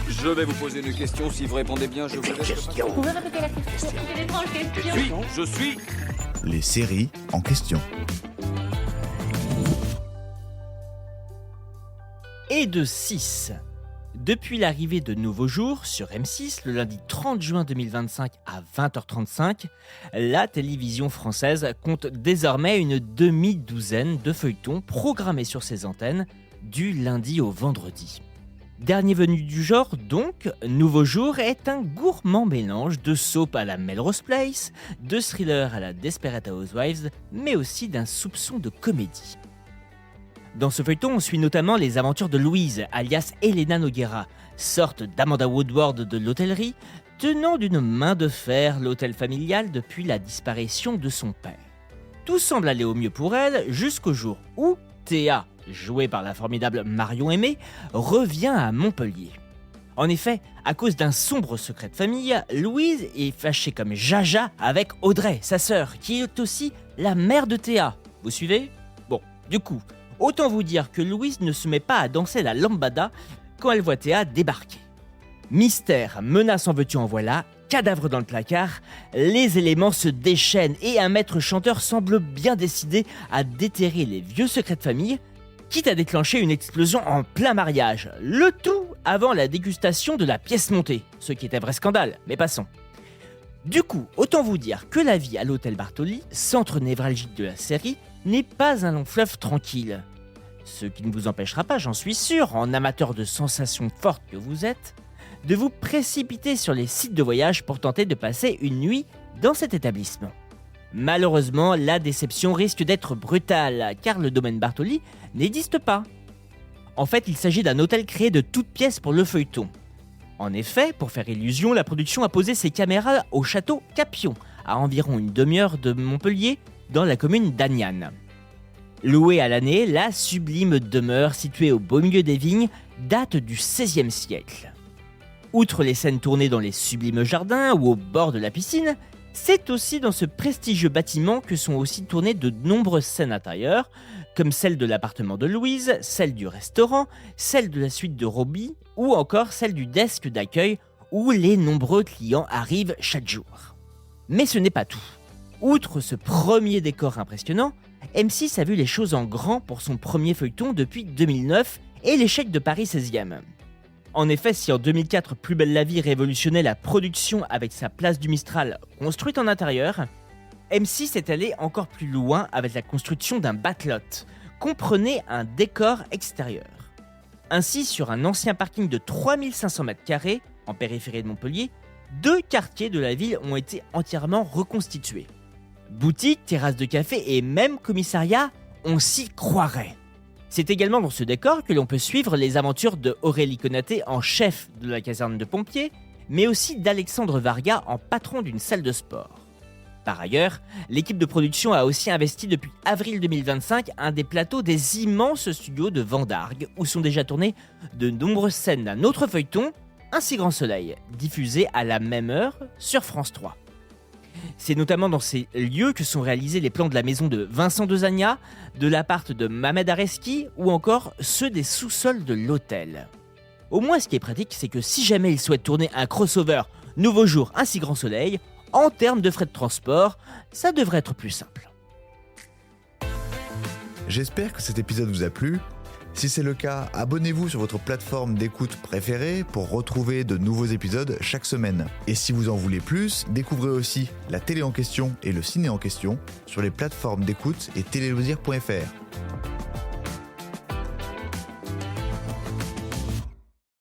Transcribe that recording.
Je vais vous poser une question. Si vous répondez bien, je vous laisse. Vous pouvez répéter la question? C'est une étrange question. Je suis. Les séries en question. Et de 6. Depuis l'arrivée de Nouveau Jour sur M6 le lundi 30 juin 2025 à 20h35, la télévision française compte désormais une demi-douzaine de feuilletons programmés sur ses antennes du lundi au vendredi. Dernier venu du genre donc, Nouveau Jour est un gourmand mélange de soap à la Melrose Place, de thriller à la Desperate Housewives, mais aussi d'un soupçon de comédie. Dans ce feuilleton, on suit notamment les aventures de Louise, alias Elena Noguera, sorte d'Amanda Woodward de l'hôtellerie, tenant d'une main de fer l'hôtel familial depuis la disparition de son père. Tout semble aller au mieux pour elle jusqu'au jour où Théa, jouée par la formidable Marion Aimée, revient à Montpellier. En effet, à cause d'un sombre secret de famille, Louise est fâchée comme Jaja avec Audrey, sa sœur, qui est aussi la mère de Théa. Vous suivez ? Bon, du coup, autant vous dire que Louise ne se met pas à danser la lambada quand elle voit Théa débarquer. Mystère, menace en veux-tu en voilà, cadavre dans le placard, les éléments se déchaînent et un maître chanteur semble bien décidé à déterrer les vieux secrets de famille, quitte à déclencher une explosion en plein mariage, le tout avant la dégustation de la pièce montée, ce qui est un vrai scandale, mais passons. Du coup, autant vous dire que la vie à l'hôtel Bartoli, centre névralgique de la série, n'est pas un long fleuve tranquille. Ce qui ne vous empêchera pas, j'en suis sûr, en amateur de sensations fortes que vous êtes, de vous précipiter sur les sites de voyage pour tenter de passer une nuit dans cet établissement. Malheureusement, la déception risque d'être brutale, car le domaine Bartoli n'existe pas. En fait, il s'agit d'un hôtel créé de toutes pièces pour le feuilleton. En effet, pour faire illusion, la production a posé ses caméras au château Capion, à environ une demi-heure de Montpellier, dans la commune d'Agnan. Louée à l'année, la sublime demeure située au beau milieu des vignes date du XVIe siècle. Outre les scènes tournées dans les sublimes jardins ou au bord de la piscine, c'est aussi dans ce prestigieux bâtiment que sont aussi tournées de nombreuses scènes intérieures, comme celle de l'appartement de Louise, celle du restaurant, celle de la suite de Robbie ou encore celle du desk d'accueil où les nombreux clients arrivent chaque jour. Mais ce n'est pas tout. Outre ce premier décor impressionnant, M6 a vu les choses en grand pour son premier feuilleton depuis 2009 et l'échec de Paris 16e. En effet, si en 2004, Plus belle la vie révolutionnait la production avec sa place du Mistral construite en intérieur, M6 est allé encore plus loin avec la construction d'un backlot, comprenait un décor extérieur. Ainsi, sur un ancien parking de 3500 m², en périphérie de Montpellier, 2 quartiers de la ville ont été entièrement reconstitués. Boutiques, terrasses de café et même commissariat, on s'y croirait. C'est également dans ce décor que l'on peut suivre les aventures de Aurélie Konaté en chef de la caserne de pompiers, mais aussi d'Alexandre Varga en patron d'une salle de sport. Par ailleurs, l'équipe de production a aussi investi depuis avril 2025 un des plateaux des immenses studios de Vendargue, où sont déjà tournées de nombreuses scènes d'un autre feuilleton, Un si grand soleil, diffusé à la même heure sur France 3. C'est notamment dans ces lieux que sont réalisés les plans de la maison de Vincent Dezagna, de l'appart de Mohamed Areski ou encore ceux des sous-sols de l'hôtel. Au moins, ce qui est pratique, c'est que si jamais ils souhaitent tourner un crossover Nouveau Jour, Un si grand soleil, en termes de frais de transport, ça devrait être plus simple. J'espère que cet épisode vous a plu. Si c'est le cas, abonnez-vous sur votre plateforme d'écoute préférée pour retrouver de nouveaux épisodes chaque semaine. Et si vous en voulez plus, découvrez aussi la télé en question et le ciné en question sur les plateformes d'écoute et téléloisirs.fr.